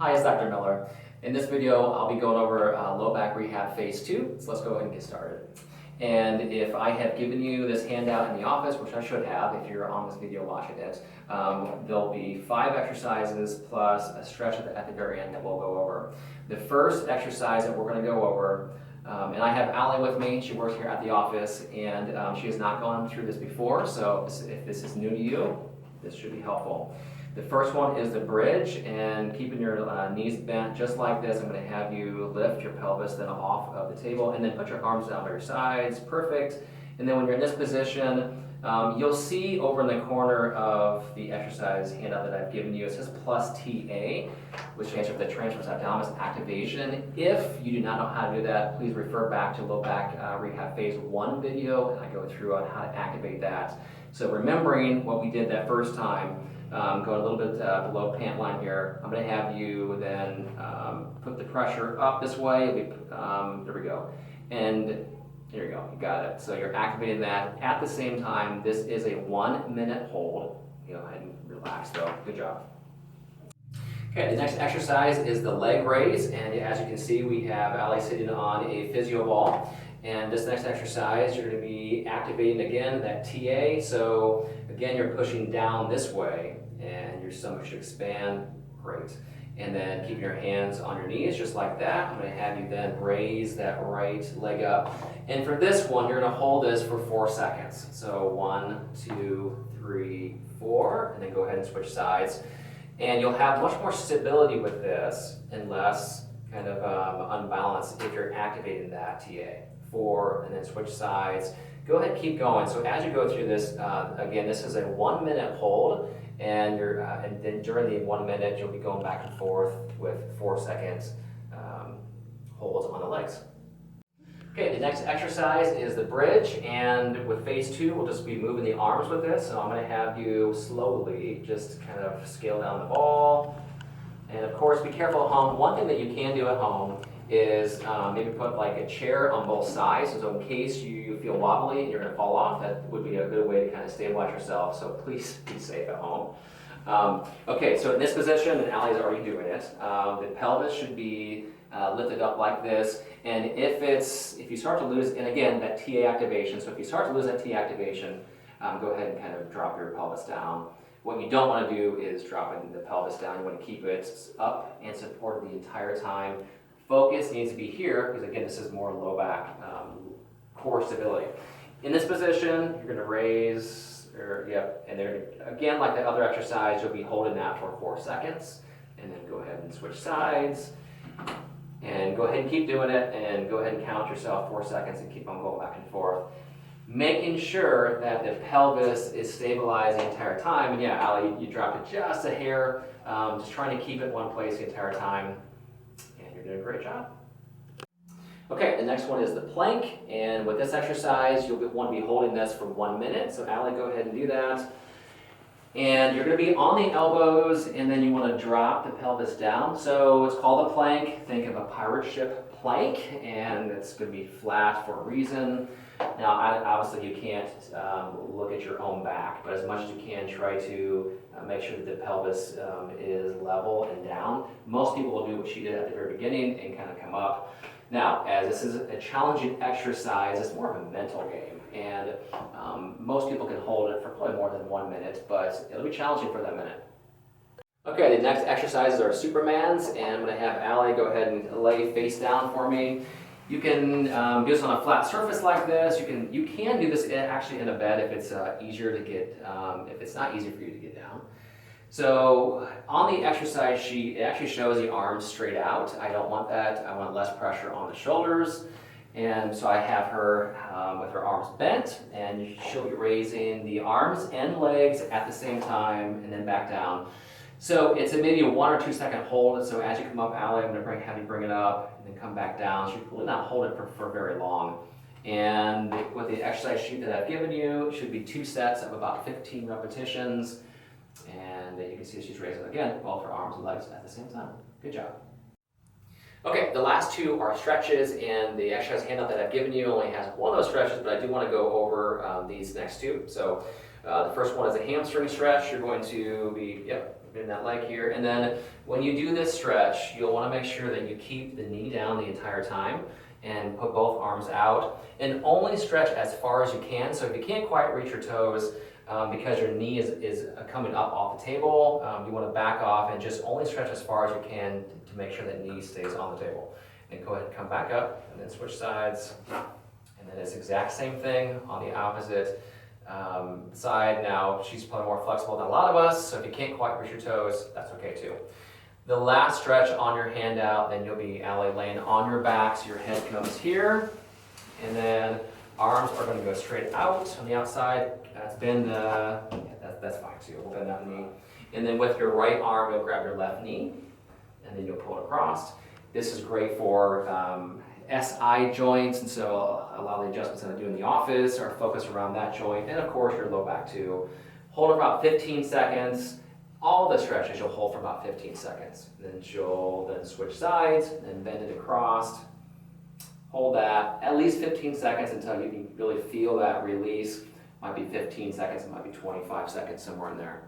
Hi, it's Dr. Miller. In this video, I'll be going over low back rehab phase 2. So let's go ahead and get started. And if I have given you this handout in the office, which I should have if you're on this video watching it, there'll be 5 exercises plus a stretch at the very end that we'll go over. The first exercise that we're going to go over, and I have Allie with me. She works here at the office, and she has not gone through this before, so if this is new to you, this should be helpful. The first one is the bridge, and keeping your knees bent just like this. I'm going to have you lift your pelvis then off of the table and then put your arms down by your sides. Perfect. And then when you're in this position, you'll see over in the corner of the exercise handout that I've given you, it says plus TA, which stands for the transverse abdominis activation. If you do not know how to do that, please refer back to low back rehab phase 1 video, and I go through on how to activate that. So remembering what we did that first time, go a little bit below pant line here. I'm going to have you then put the pressure up this way. There we go. And here you go. You got it. So you're activating that. At the same time, this is a 1-minute hold. Go ahead and relax though. Good job. Okay, the next exercise is the leg raise. And as you can see, we have Allie sitting on a physio ball. And this next exercise, you're going to be activating again that TA. So again, you're pushing down this way and your stomach should expand. Great. And then keep your hands on your knees just like that. I'm going to have you then raise that right leg up. And for this one, you're going to hold this for 4 seconds. So 1, 2, 3, 4, and then go ahead and switch sides. And you'll have much more stability with this and less kind of unbalanced if you're activating that TA. 4, and then switch sides. Go ahead and keep going. So as you go through this, again, this is a 1-minute hold, and and then during the 1 minute, you'll be going back and forth with 4 seconds holds on the legs. Okay, the next exercise is the bridge, and with phase 2, we'll just be moving the arms with this. So I'm going to have you slowly just kind of scale down the ball, and of course, be careful at home. One thing that you can do at home is maybe put like a chair on both sides, so in case you feel wobbly and you're going to fall off, that would be a good way to kind of stabilize yourself, so please be safe at home. Okay, so in this position, and Allie's already doing it, the pelvis should be lifted up like this, and if you start to lose, and again, that TA activation, so if you start to lose that TA activation, go ahead and kind of drop your pelvis down. What you don't want to do is dropping the pelvis down. You want to keep it up and supported the entire time. Focus needs to be here, because again, this is more low back core stability. In this position, you're going to raise, and there again, like the other exercise, you'll be holding that for 4 seconds, and then go ahead and switch sides, and go ahead and keep doing it, and go ahead and count yourself 4 seconds, and keep on going back and forth, making sure that the pelvis is stabilized the entire time. And yeah, Allie, you dropped it just a hair, just trying to keep it in one place the entire time. You're doing a great job. Okay, the next one is the plank, and with this exercise, you'll want to be holding this for 1 minute. So Allie, go ahead and do that. And you're going to be on the elbows, and then you want to drop the pelvis down. So it's called a plank. Think of a pirate ship plank, and it's going to be flat for a reason. Now, obviously, you can't look at your own back, but as much as you can, try to make sure that the pelvis is level and down. Most people will do what she did at the very beginning and kind of come up. Now, as this is a challenging exercise, it's more of a mental game, and most people can hold it for probably more than 1 minute, but it'll be challenging for that minute. Okay, the next exercises are Supermans, and I'm going to have Allie go ahead and lay face down for me. You can do this on a flat surface like this. You can do this actually in a bed if it's easier to get, if it's not easy for you to get down. So on the exercise sheet, it actually shows the arms straight out. I don't want that. I want less pressure on the shoulders. And so I have her with her arms bent, and she'll be raising the arms and legs at the same time and then back down. So it's maybe a 1 or 2 second hold. So as you come up, Allie, I'm going to have you bring it up and then come back down. So you really not hold it for very long. And with the exercise sheet that I've given you, it should be 2 sets of about 15 repetitions. And you can see she's raising again both her arms and legs at the same time. Good job. Okay, the last 2 are stretches, and the exercise handout that I've given you only has one of those stretches, but I do want to go over these next 2. So The first one is a hamstring stretch. You're going to be, in that leg here. And then when you do this stretch, you'll want to make sure that you keep the knee down the entire time and put both arms out. And only stretch as far as you can. So if you can't quite reach your toes, because your knee is coming up off the table, you want to back off and just only stretch as far as you can to make sure that knee stays on the table. And go ahead and come back up and then switch sides. And then it's exact same thing on the opposite side. Now, she's probably more flexible than a lot of us, so if you can't quite reach your toes, that's okay too. The last stretch on your handout, then you'll be laying on your back, so your head comes here, and then arms are going to go straight out on the outside. Bend that's fine too. We'll bend that knee. And then with your right arm, you'll grab your left knee, and then you'll pull it across. This is great for SI joints, and so a lot of the adjustments that I do in the office are focused around that joint, and of course your low back too. Hold for about 15 seconds. All the stretches you'll hold for about 15 seconds. Then you'll switch sides, and bend it across. Hold that at least 15 seconds until you can really feel that release. Might be 15 seconds, it might be 25 seconds, somewhere in there.